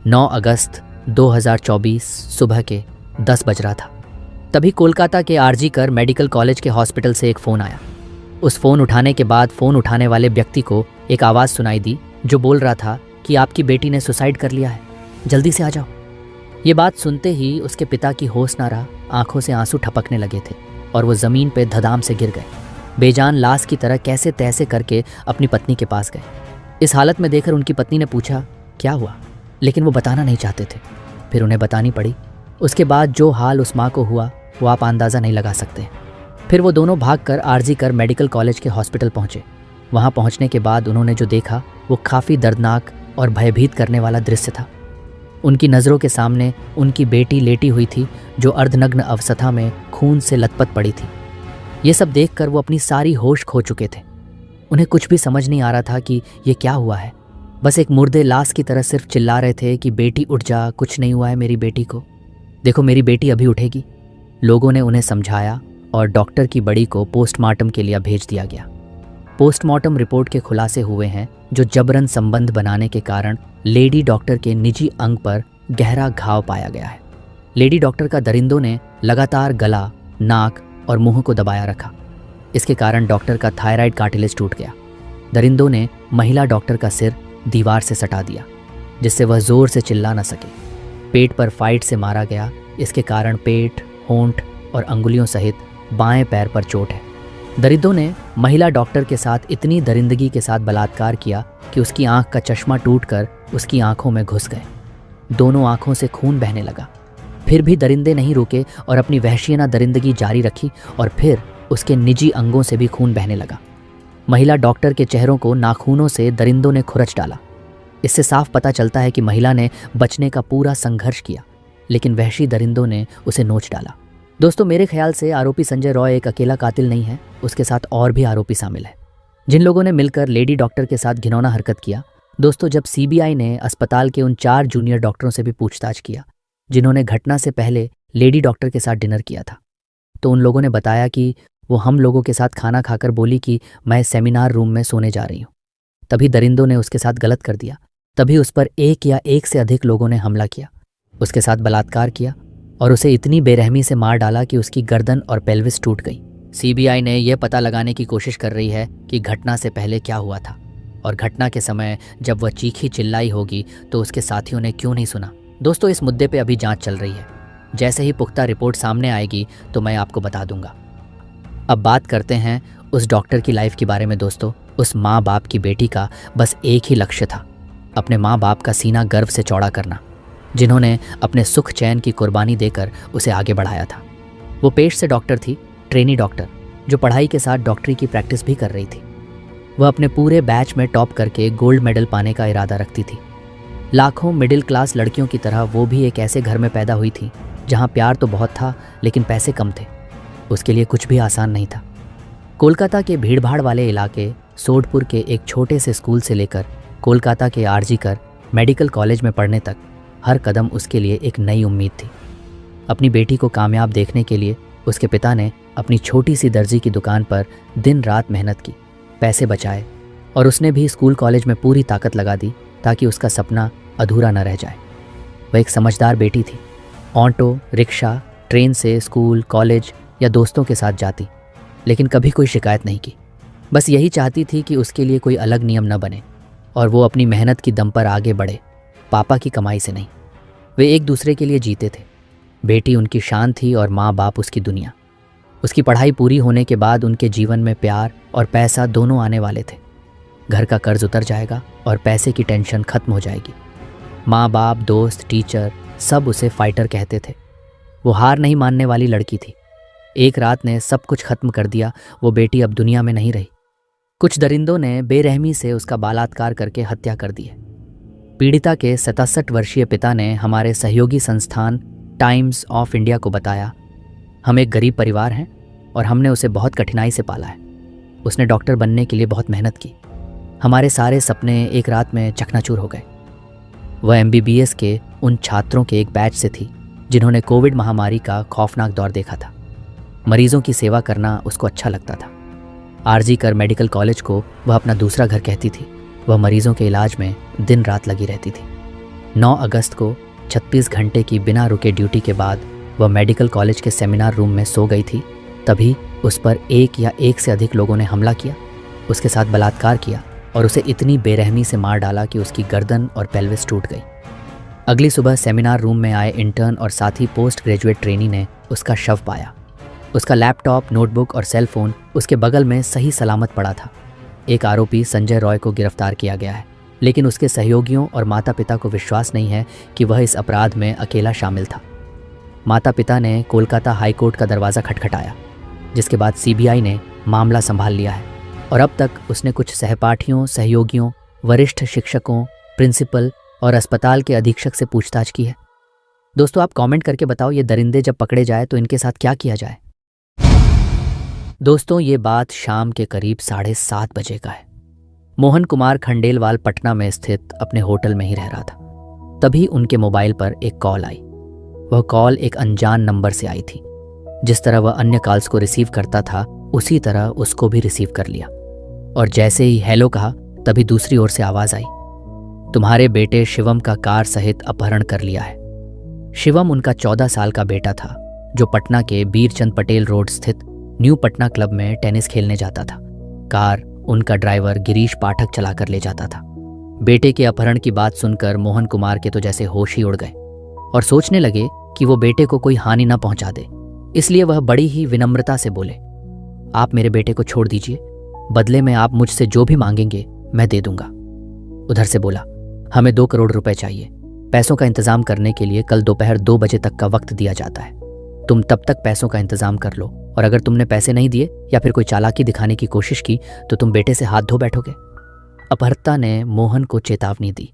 9 अगस्त 2024 सुबह के 10 बज रहा था। तभी कोलकाता के आरजी कर मेडिकल कॉलेज के हॉस्पिटल से एक फ़ोन आया। उस फ़ोन उठाने के बाद फ़ोन उठाने वाले व्यक्ति को एक आवाज़ सुनाई दी जो बोल रहा था कि आपकी बेटी ने सुसाइड कर लिया है, जल्दी से आ जाओ। ये बात सुनते ही उसके पिता की होश ना रहा, आंखों से आंसू टपकने लगे थे और वो ज़मीन पे धड़ाम से गिर गए। बेजान लाश की तरह कैसे तैसे करके अपनी पत्नी के पास गए। इस हालत में देखकर उनकी पत्नी ने पूछा क्या हुआ, लेकिन वो बताना नहीं चाहते थे। फिर उन्हें बतानी पड़ी। उसके बाद जो हाल उस माँ को हुआ वो आप अंदाज़ा नहीं लगा सकते। फिर वो दोनों भागकर आरजी कर मेडिकल कॉलेज के हॉस्पिटल पहुँचे। वहाँ पहुँचने के बाद उन्होंने जो देखा वो काफ़ी दर्दनाक और भयभीत करने वाला दृश्य था। उनकी नज़रों के सामने उनकी बेटी लेटी हुई थी जो अर्धनग्न अवस्था में खून से लथपथ पड़ी थी। ये सब देखकर वो अपनी सारी होश खो चुके थे। उन्हें कुछ भी समझ नहीं आ रहा था कि ये क्या हुआ है। बस एक मुर्दे लाश की तरह सिर्फ चिल्ला रहे थे कि बेटी उठ जा, कुछ नहीं हुआ है मेरी बेटी को, देखो मेरी बेटी अभी उठेगी। लोगों ने उन्हें समझाया और डॉक्टर की बड़ी को पोस्टमार्टम के लिए भेज दिया गया। पोस्टमार्टम रिपोर्ट के खुलासे हुए हैं जो जबरन संबंध बनाने के कारण लेडी डॉक्टर के निजी अंग पर गहरा घाव पाया गया है। लेडी डॉक्टर का दरिंदों ने लगातार गला, नाक और मुंह को दबाया रखा। इसके कारण डॉक्टर का थायराइड कार्टिलेज टूट गया। दरिंदों ने महिला डॉक्टर का सिर दीवार से सटा दिया जिससे वह जोर से चिल्ला न सके। पेट पर फाइट से मारा गया। इसके कारण पेट, होंठ और अंगुलियों सहित बाएं पैर पर चोट है। दरिंदों ने महिला डॉक्टर के साथ इतनी दरिंदगी के साथ बलात्कार किया कि उसकी आंख का चश्मा टूटकर उसकी आंखों में घुस गए। दोनों आंखों से खून बहने लगा। फिर भी दरिंदे नहीं रुके और अपनी वहशियाना दरिंदगी जारी रखी और फिर उसके निजी अंगों से भी खून बहने लगा। महिला डॉक्टर के चेहरों को नाखूनों से दरिंदों ने खुरच डाला। इससे साफ पता चलता है कि महिला ने बचने का पूरा संघर्ष किया, लेकिन वहशी दरिंदों ने उसे नोच डाला। दोस्तों, मेरे ख्याल से आरोपी संजय रॉय एक अकेला कातिल नहीं है, उसके साथ और भी आरोपी शामिल है जिन लोगों ने मिलकर लेडी डॉक्टर के साथ घिनौना हरकत किया। दोस्तों, जब सीबीआई ने अस्पताल के उन 4 जूनियर डॉक्टरों से भी पूछताछ किया जिन्होंने घटना से पहले लेडी डॉक्टर के साथ डिनर किया था, तो उन लोगों ने बताया कि वो हम लोगों के साथ खाना खाकर बोली कि मैं सेमिनार रूम में सोने जा रही हूँ। तभी दरिंदों ने उसके साथ गलत कर दिया। तभी उस पर एक या एक से अधिक लोगों ने हमला किया, उसके साथ बलात्कार किया और उसे इतनी बेरहमी से मार डाला कि उसकी गर्दन और पेल्विस टूट गई। सीबीआई ने यह पता लगाने की कोशिश कर रही है कि घटना से पहले क्या हुआ था और घटना के समय जब वह चीखी चिल्लाई होगी तो उसके साथियों ने क्यों नहीं सुना। दोस्तों, इस मुद्दे पे अभी जांच चल रही है। जैसे ही पुख्ता रिपोर्ट सामने आएगी तो मैं आपको बता दूंगा। अब बात करते हैं उस डॉक्टर की लाइफ के बारे में। दोस्तों, उस माँ बाप की बेटी का बस एक ही लक्ष्य था, अपने माँ बाप का सीना गर्व से चौड़ा करना, जिन्होंने अपने सुख चैन की कुर्बानी देकर उसे आगे बढ़ाया था। वो पेश से डॉक्टर थी, ट्रेनी डॉक्टर, जो पढ़ाई के साथ डॉक्टरी की प्रैक्टिस भी कर रही थी। वह अपने पूरे बैच में टॉप करके गोल्ड मेडल पाने का इरादा रखती थी। लाखों मिडिल क्लास लड़कियों की तरह वो भी एक ऐसे घर में पैदा हुई थी जहाँ प्यार तो बहुत था लेकिन पैसे कम थे। उसके लिए कुछ भी आसान नहीं था। कोलकाता के भीड़भाड़ वाले इलाके सोडपुर के एक छोटे से स्कूल से लेकर कोलकाता के आरजी कर मेडिकल कॉलेज में पढ़ने तक हर कदम उसके लिए एक नई उम्मीद थी। अपनी बेटी को कामयाब देखने के लिए उसके पिता ने अपनी छोटी सी दर्जी की दुकान पर दिन रात मेहनत की, पैसे बचाए और उसने भी स्कूल कॉलेज में पूरी ताकत लगा दी ताकि उसका सपना अधूरा न रह जाए। वह एक समझदार बेटी थी। ऑटो, रिक्शा, ट्रेन से स्कूल, कॉलेज या दोस्तों के साथ जाती, लेकिन कभी कोई शिकायत नहीं की। बस यही चाहती थी कि उसके लिए कोई अलग नियम न बने और वो अपनी मेहनत की दम पर आगे बढ़े, पापा की कमाई से नहीं। वे एक दूसरे के लिए जीते थे। बेटी उनकी शान थी और माँ बाप उसकी दुनिया। उसकी पढ़ाई पूरी होने के बाद उनके जीवन में प्यार और पैसा दोनों आने वाले थे। घर का कर्ज उतर जाएगा और पैसे की टेंशन खत्म हो जाएगी। माँ बाप, दोस्त, टीचर सब उसे फाइटर कहते थे। वो हार नहीं मानने वाली लड़की थी। एक रात ने सब कुछ खत्म कर दिया। वो बेटी अब दुनिया में नहीं रही। कुछ दरिंदों ने बेरहमी से उसका बलात्कार करके हत्या कर दी है। पीड़िता के 67 वर्षीय पिता ने हमारे सहयोगी संस्थान टाइम्स ऑफ इंडिया को बताया, हम एक गरीब परिवार हैं और हमने उसे बहुत कठिनाई से पाला है। उसने डॉक्टर बनने के लिए बहुत मेहनत की। हमारे सारे सपने एक रात में चकनाचूर हो गए। वह एमबीबीएस के उन छात्रों के एक बैच से थी जिन्होंने कोविड महामारी का खौफनाक दौर देखा था। मरीजों की सेवा करना उसको अच्छा लगता था। आरजी कर मेडिकल कॉलेज को वह अपना दूसरा घर कहती थी। वह मरीजों के इलाज में दिन रात लगी रहती थी। 9 अगस्त को 36 घंटे की बिना रुके ड्यूटी के बाद वह मेडिकल कॉलेज के सेमिनार रूम में सो गई थी। तभी उस पर एक या एक से अधिक लोगों ने हमला किया, उसके साथ बलात्कार किया और उसे इतनी बेरहमी से मार डाला कि उसकी गर्दन और पेल्विस टूट गई। अगली सुबह सेमिनार रूम में आए इंटर्न और साथ ही पोस्ट ग्रेजुएट ट्रेनी ने उसका शव पाया। उसका लैपटॉप, नोटबुक और सेल फोन उसके बगल में सही सलामत पड़ा था। एक आरोपी संजय रॉय को गिरफ्तार किया गया है, लेकिन उसके सहयोगियों और माता पिता को विश्वास नहीं है कि वह इस अपराध में अकेला शामिल था। माता पिता ने कोलकाता हाई कोर्ट का दरवाज़ा खटखटाया, जिसके बाद सीबीआई ने मामला संभाल लिया है और अब तक उसने कुछ सहपाठियों, सहयोगियों, वरिष्ठ शिक्षकों, प्रिंसिपल और अस्पताल के अधीक्षक से पूछताछ की है। दोस्तों, आप कमेंट करके बताओ, ये दरिंदे जब पकड़े जाए तो इनके साथ क्या किया जाए। दोस्तों, ये बात शाम के करीब 7:30 बजे का है। मोहन कुमार खंडेलवाल पटना में स्थित अपने होटल में ही रह रहा था। तभी उनके मोबाइल पर एक कॉल आई। वह कॉल एक अनजान नंबर से आई थी। जिस तरह वह अन्य कॉल्स को रिसीव करता था, उसी तरह उसको भी रिसीव कर लिया और जैसे ही हेलो कहा, तभी दूसरी ओर से आवाज आई, तुम्हारे बेटे शिवम का कार सहित अपहरण कर लिया है। शिवम उनका 14 साल का बेटा था, जो पटना के बीरचंद पटेल रोड स्थित न्यू पटना क्लब में टेनिस खेलने जाता था। कार उनका ड्राइवर गिरीश पाठक चला कर ले जाता था। बेटे के अपहरण की बात सुनकर मोहन कुमार के तो जैसे होश ही उड़ गए और सोचने लगे कि वो बेटे को कोई हानि न पहुंचा दे। इसलिए वह बड़ी ही विनम्रता से बोले, आप मेरे बेटे को छोड़ दीजिए, बदले में आप मुझसे जो भी मांगेंगे मैं दे दूंगा। उधर से बोला, हमें 2 करोड़ रुपए चाहिए। पैसों का इंतजाम करने के लिए कल दोपहर 2 बजे तक का वक्त दिया जाता है। तुम तब तक पैसों का इंतजाम कर लो और अगर तुमने पैसे नहीं दिए या फिर कोई चालाकी दिखाने की कोशिश की तो तुम बेटे से हाथ धो बैठोगे। अपहर्ता ने मोहन को चेतावनी दी।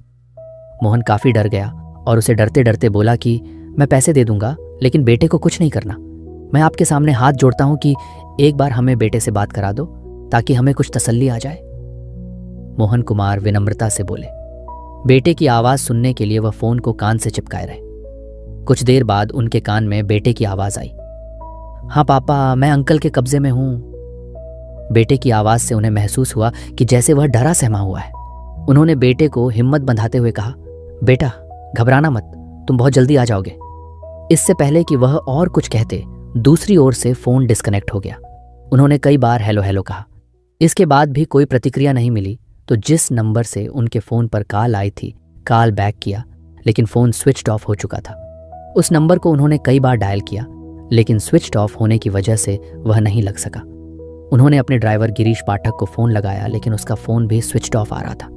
मोहन काफी डर गया और उसे डरते डरते बोला कि मैं पैसे दे दूंगा, लेकिन बेटे को कुछ नहीं करना। मैं आपके सामने हाथ जोड़ता हूं कि एक बार हमें बेटे से बात करा दो ताकि हमें कुछ तसल्ली आ जाए। मोहन कुमार विनम्रता से बोले। बेटे की आवाज सुनने के लिए वह फोन को कान से चिपकाए रहे। कुछ देर बाद उनके कान में बेटे की आवाज आई, हाँ पापा, मैं अंकल के कब्जे में हूं। बेटे की आवाज से उन्हें महसूस हुआ कि जैसे वह डरा सहमा हुआ है। उन्होंने बेटे को हिम्मत बंधाते हुए कहा, बेटा घबराना मत, तुम बहुत जल्दी आ जाओगे। इससे पहले कि वह और कुछ कहते, दूसरी ओर से फोन डिस्कनेक्ट हो गया। उन्होंने कई बार हेलो हेलो कहा। इसके बाद भी कोई प्रतिक्रिया नहीं मिली तो जिस नंबर से उनके फोन पर कॉल आई थी, कॉल बैक किया, लेकिन फोन स्विच्ड ऑफ हो चुका था। उस नंबर को उन्होंने कई बार डायल किया, लेकिन स्विच्ड ऑफ होने की वजह से वह नहीं लग सका। उन्होंने अपने ड्राइवर गिरीश पाठक को फोन लगाया, लेकिन उसका फोन भी स्विच्ड ऑफ आ रहा था।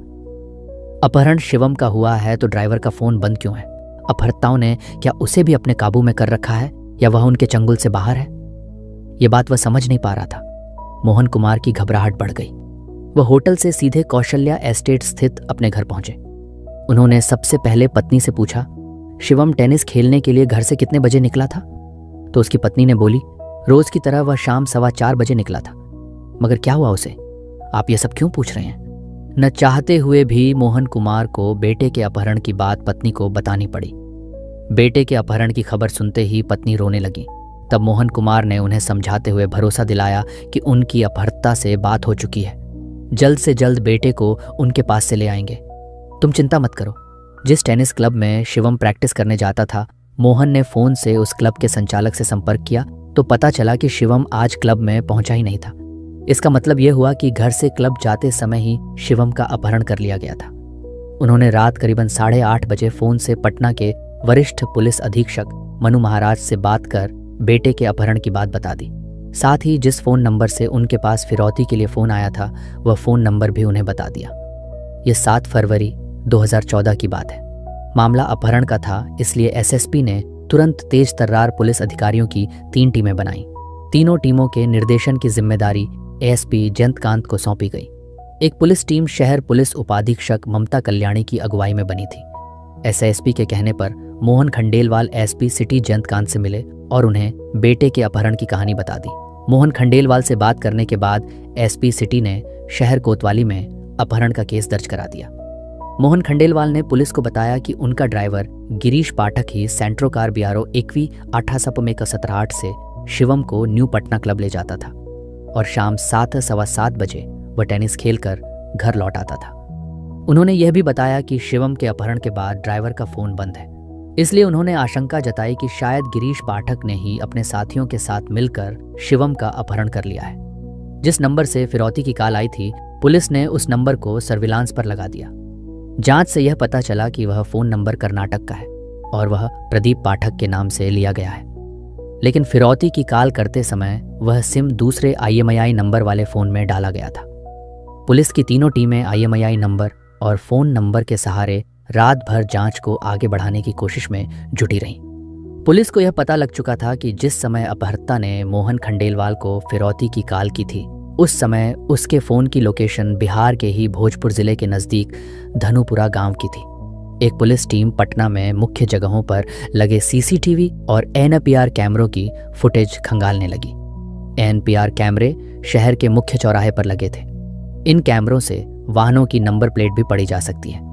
अपहरण शिवम का हुआ है तो ड्राइवर का फोन बंद क्यों है? अपहर्ताओं ने क्या उसे भी अपने काबू में कर रखा है या वह उनके चंगुल से बाहर है? ये बात वह समझ नहीं पा रहा था। मोहन कुमार की घबराहट बढ़ गई। वह होटल से सीधे कौशल्या एस्टेट स्थित अपने घर पहुंचे। उन्होंने सबसे पहले पत्नी से पूछा, शिवम टेनिस खेलने के लिए घर से कितने बजे निकला था? तो उसकी पत्नी ने बोली, रोज की तरह वह शाम 4:15 बजे निकला था। मगर क्या हुआ उसे? आप ये सब क्यों पूछ रहे हैं? न चाहते हुए भी मोहन कुमार को बेटे के अपहरण की बात पत्नी को बतानी पड़ी। बेटे के अपहरण की खबर सुनते ही पत्नी रोने लगी। तब मोहन कुमार ने उन्हें समझाते हुए भरोसा दिलाया कि उनकी अपहर्ता से बात हो चुकी है, जल्द से जल्द बेटे को उनके पास से ले आएंगे। तुम चिंता मत करो। जिस टेनिस क्लब में शिवम प्रैक्टिस करने जाता था, मोहन ने फोन से उस क्लब के संचालक से संपर्क किया तो पता चला कि शिवम आज क्लब में पहुंचा ही नहीं था। इसका मतलब यह हुआ कि घर से क्लब जाते समय ही शिवम का अपहरण कर लिया गया था। उन्होंने रात करीबन 8:30 बजे फोन से पटना के वरिष्ठ पुलिस अधीक्षक मनु महाराज से बात कर बेटे के अपहरण की बात बता दी। साथ ही जिस फोन नंबर से उनके पास फिरौती के लिए फोन आया था, वह फोन नंबर भी उन्हें बता दिया। यह 7 फरवरी 2014 की बात है। मामला अपहरण का था, इसलिए एसएसपी ने तुरंत तेज तर्रार पुलिस अधिकारियों की 3 टीमें बनाई। तीनों टीमों के निर्देशन की जिम्मेदारी एएसपी जयंतकांत को सौंपी गई। एक पुलिस टीम शहर पुलिस उपाधीक्षक ममता कल्याणी की अगुवाई में बनी थी। एसएसपी के कहने पर मोहन खंडेलवाल एसपी सिटी जयंतकांत से मिले और उन्हें बेटे के अपहरण की कहानी बता दी। मोहन खंडेलवाल से बात करने के बाद एसपी सिटी ने शहर कोतवाली में अपहरण का केस दर्ज करा दिया। मोहन खंडेलवाल ने पुलिस को बताया कि उनका ड्राइवर गिरीश पाठक ही सेंट्रो कार बियारो 21/8 से शिवम को न्यू पटना क्लब ले जाता था और शाम 7 सवा 7 बजे वह टेनिस खेलकर घर लौट आता था। उन्होंने यह भी बताया कि शिवम के अपहरण के बाद ड्राइवर का फ़ोन बंद है, इसलिए उन्होंने आशंका जताई कि शायद गिरीश पाठक ने ही अपने साथियों के साथ मिलकर शिवम का अपहरण कर लिया है। जिस नंबर से फिरौती की कॉल आई थी, पुलिस ने उस नंबर को सर्विलांस पर लगा दिया। जांच से यह पता चला कि वह फ़ोन नंबर कर्नाटक का है और वह प्रदीप पाठक के नाम से लिया गया है। लेकिन फिरौती की कॉल करते समय वह सिम दूसरे IMEI नंबर वाले फ़ोन में डाला गया था। पुलिस की तीनों टीमें IMEI नंबर और फ़ोन नंबर के सहारे रात भर जांच को आगे बढ़ाने की कोशिश में जुटी रहीं। पुलिस को यह पता लग चुका था कि जिस समय अपहर्ता ने मोहन खंडेलवाल को फिरौती की कॉल की थी, उस समय उसके फ़ोन की लोकेशन बिहार के ही भोजपुर ज़िले के नज़दीक धनुपुरा गांव की थी। एक पुलिस टीम पटना में मुख्य जगहों पर लगे CCTV और NPR कैमरों की फुटेज खंगालने लगी। NPR कैमरे शहर के मुख्य चौराहे पर लगे थे। इन कैमरों से वाहनों की नंबर प्लेट भी पड़ी जा सकती है।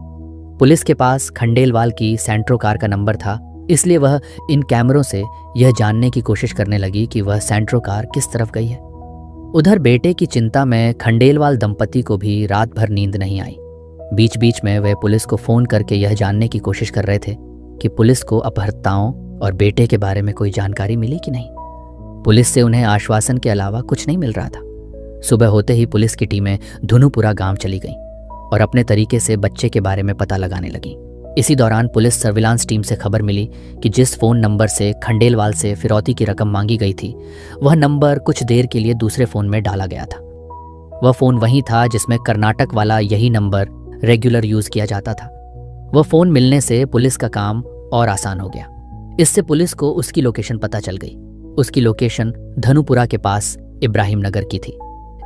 पुलिस के पास खंडेलवाल की सेंट्रो कार का नंबर था, इसलिए वह इन कैमरों से यह जानने की कोशिश करने लगी कि वह सेंट्रो कार किस तरफ गई है। उधर बेटे की चिंता में खंडेलवाल दंपति को भी रात भर नींद नहीं आई। बीच बीच में वे पुलिस को फ़ोन करके यह जानने की कोशिश कर रहे थे कि पुलिस को अपहर्ताओं और बेटे के बारे में कोई जानकारी मिली कि नहीं। पुलिस से उन्हें आश्वासन के अलावा कुछ नहीं मिल रहा था। सुबह होते ही पुलिस की टीमें धनुपुरा गांव चली गईं और अपने तरीके से बच्चे के बारे में पता लगाने लगीं। इसी दौरान पुलिस सर्विलांस टीम से खबर मिली कि जिस फ़ोन नंबर से खंडेलवाल से फिरौती की रकम मांगी गई थी, वह नंबर कुछ देर के लिए दूसरे फ़ोन में डाला गया था। वह फ़ोन वही था जिसमें कर्नाटक वाला यही नंबर रेगुलर यूज़ किया जाता था। वह फ़ोन मिलने से पुलिस का काम और आसान हो गया। इससे पुलिस को उसकी लोकेशन पता चल गई। उसकी लोकेशन धनुपुरा के पास इब्राहिम नगर की थी।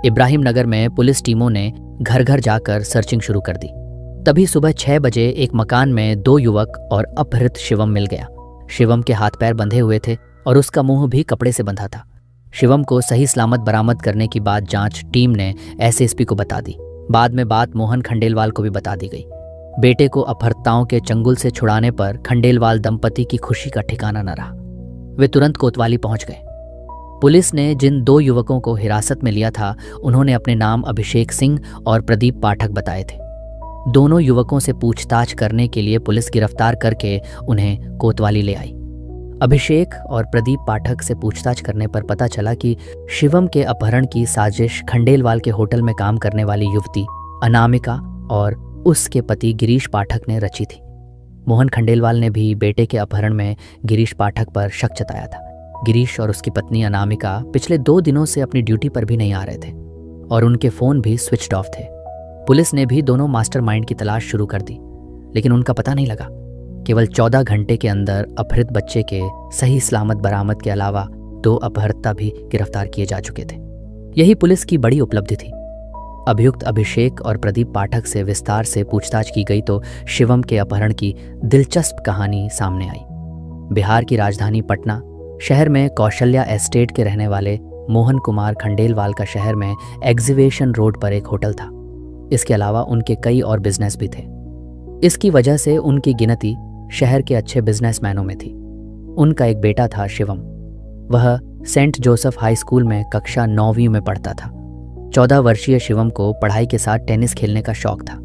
इब्राहिम नगर में पुलिस टीमों ने घर घर जाकर सर्चिंग शुरू कर दी। तभी सुबह 6 बजे एक मकान में 2 युवक और अपहृत शिवम मिल गया। शिवम के हाथ पैर बंधे हुए थे और उसका मुंह भी कपड़े से बंधा था। शिवम को सही सलामत बरामद करने की बाद जांच टीम ने SSP को बता दी। बाद में बात मोहन खंडेलवाल को भी बता दी गई। बेटे को अपहर्ताओं के चंगुल से छुड़ाने पर खंडेलवाल दंपति की खुशी का ठिकाना न रहा। वे तुरंत कोतवाली पहुंच गए। पुलिस ने जिन 2 युवकों को हिरासत में लिया था, उन्होंने अपने नाम अभिषेक सिंह और प्रदीप पाठक बताए थे। दोनों युवकों से पूछताछ करने के लिए पुलिस गिरफ्तार करके उन्हें कोतवाली ले आई। अभिषेक और प्रदीप पाठक से पूछताछ करने पर पता चला कि शिवम के अपहरण की साजिश खंडेलवाल के होटल में काम करने वाली युवती अनामिका और उसके पति गिरीश पाठक ने रची थी। मोहन खंडेलवाल ने भी बेटे के अपहरण में गिरीश पाठक पर शक जताया था। गिरीश और उसकी पत्नी अनामिका पिछले 2 दिनों से अपनी ड्यूटी पर भी नहीं आ रहे थे और उनके फ़ोन भी स्विच्ड ऑफ थे। पुलिस ने भी दोनों मास्टरमाइंड की तलाश शुरू कर दी, लेकिन उनका पता नहीं लगा। केवल 14 घंटे के अंदर अपहृत बच्चे के सही सलामत बरामद के अलावा 2 अपहर्ता भी गिरफ्तार किए जा चुके थे। यही पुलिस की बड़ी उपलब्धि थी। अभियुक्त अभिषेक और प्रदीप पाठक से विस्तार से पूछताछ की गई तो शिवम के अपहरण की दिलचस्प कहानी सामने आई। बिहार की राजधानी पटना शहर में कौशल्या एस्टेट के रहने वाले मोहन कुमार खंडेलवाल का शहर में एग्जीबिशन रोड पर एक होटल था। इसके अलावा उनके कई और बिजनेस भी थे। इसकी वजह से उनकी गिनती शहर के अच्छे बिजनेसमैनों में थी। उनका एक बेटा था शिवम। वह सेंट जोसेफ हाई स्कूल में कक्षा 9वीं में पढ़ता था। 14 वर्षीय शिवम को पढ़ाई के साथ टेनिस खेलने का शौक था।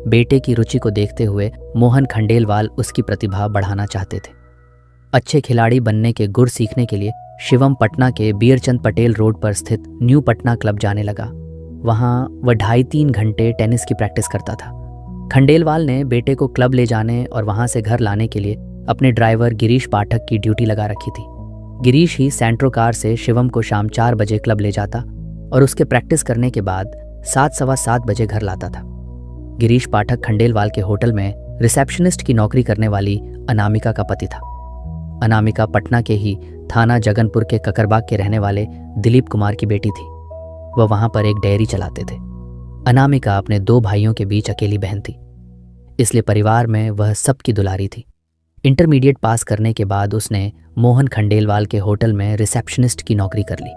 बेटे की रुचि को देखते हुए मोहन खंडेलवाल उसकी प्रतिभा बढ़ाना चाहते थे। अच्छे खिलाड़ी बनने के गुर सीखने के लिए शिवम पटना के बीरचंद पटेल रोड पर स्थित न्यू पटना क्लब जाने लगा। वहाँ वह 2.5-3 घंटे टेनिस की प्रैक्टिस करता था। खंडेलवाल ने बेटे को क्लब ले जाने और वहाँ से घर लाने के लिए अपने ड्राइवर गिरीश पाठक की ड्यूटी लगा रखी थी। गिरीश ही सेंट्रो कार से शिवम को शाम 4 बजे क्लब ले जाता और उसके प्रैक्टिस करने के बाद 7-7:15 बजे घर लाता था। गिरीश पाठक खंडेलवाल के होटल में रिसेप्शनिस्ट की नौकरी करने वाली अनामिका का पति था। अनामिका पटना के ही थाना जगनपुर के ककरबाग के रहने वाले दिलीप कुमार की बेटी थी। वह वहां पर एक डेयरी चलाते थे। अनामिका अपने 2 भाइयों के बीच अकेली बहन थी, इसलिए परिवार में वह सबकी दुलारी थी। इंटरमीडिएट पास करने के बाद उसने मोहन खंडेलवाल के होटल में रिसेप्शनिस्ट की नौकरी कर ली।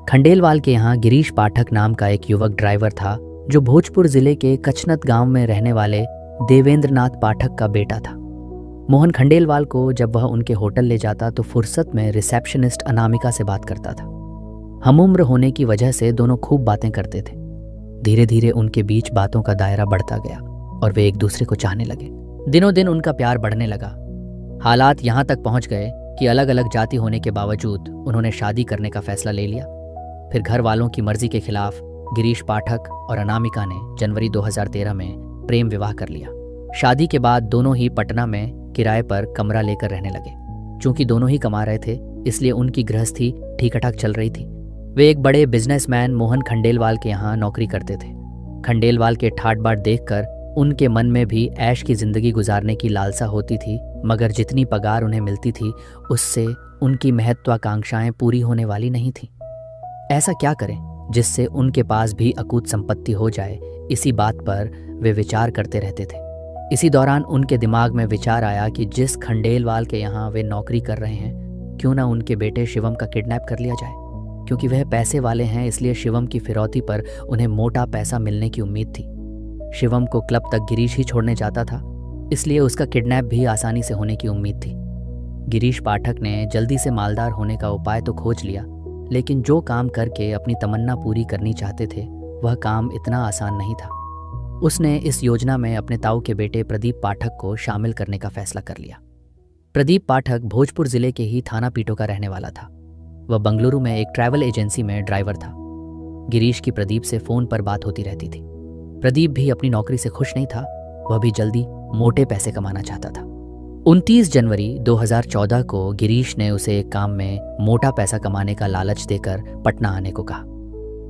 खंडेलवाल के यहाँ गिरीश पाठक नाम का एक युवक ड्राइवर था जो भोजपुर जिले के कचनत गांव में रहने वाले देवेंद्रनाथ पाठक का बेटा था। मोहन खंडेलवाल को जब वह उनके होटल ले जाता तो फुर्सत में रिसेप्शनिस्ट अनामिका से बात करता था। हमउम्र होने की वजह से दोनों खूब बातें करते थे। धीरे धीरे उनके बीच बातों का दायरा बढ़ता गया। और वे एक दूसरे को चाहने लगे। दिनों दिन उनका प्यार बढ़ने लगा। हालात यहाँ तक पहुँच गए कि अलग अलग जाति होने के बावजूद उन्होंने शादी करने का फैसला ले लिया। फिर घर वालों की मर्जी के खिलाफ गिरीश पाठक और अनामिका ने जनवरी 2013 में प्रेम विवाह कर लिया। शादी के बाद दोनों ही पटना में किराए पर कमरा लेकर रहने लगे। चूंकि दोनों ही कमा रहे थे, इसलिए उनकी गृहस्थी ठीक ठाक चल रही थी। वे एक बड़े बिजनेसमैन मोहन खंडेलवाल के यहाँ नौकरी करते थे। खंडेलवाल के ठाट बाट देखकर उनके मन में भी ऐश की जिंदगी गुजारने की लालसा होती थी, मगर जितनी पगार उन्हें मिलती थी उससे उनकी महत्वाकांक्षाएं पूरी होने वाली नहीं थी। ऐसा क्या करें जिससे उनके पास भी अकूत संपत्ति हो जाए, इसी बात पर वे विचार करते रहते थे। इसी दौरान उनके दिमाग में विचार आया कि जिस खंडेलवाल के यहाँ वे नौकरी कर रहे हैं, क्यों ना उनके बेटे शिवम का किडनैप कर लिया जाए। क्योंकि वह पैसे वाले हैं, इसलिए शिवम की फिरौती पर उन्हें मोटा पैसा मिलने की उम्मीद थी। शिवम को क्लब तक गिरीश ही छोड़ने जाता था, इसलिए उसका किडनैप भी आसानी से होने की उम्मीद थी। गिरीश पाठक ने जल्दी से मालदार होने का उपाय तो खोज लिया, लेकिन जो काम करके अपनी तमन्ना पूरी करनी चाहते थे वह काम इतना आसान नहीं था। उसने इस योजना में अपने ताऊ के बेटे प्रदीप पाठक को शामिल करने का फैसला कर लिया। प्रदीप पाठक भोजपुर जिले के ही थाना पीटो का रहने वाला था। वह बंगलुरु में एक ट्रैवल एजेंसी में ड्राइवर था। गिरीश की प्रदीप से फोन पर बात होती रहती थी। प्रदीप भी अपनी नौकरी से खुश नहीं था, वह भी जल्दी मोटे पैसे कमाना चाहता था। 29 जनवरी 2014 को गिरीश ने उसे एक काम में मोटा पैसा कमाने का लालच देकर पटना आने को कहा।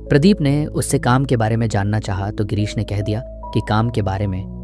प्रदीप ने उससे काम के बारे में जानना चाहा तो गिरीश ने कह दिया कि काम के बारे में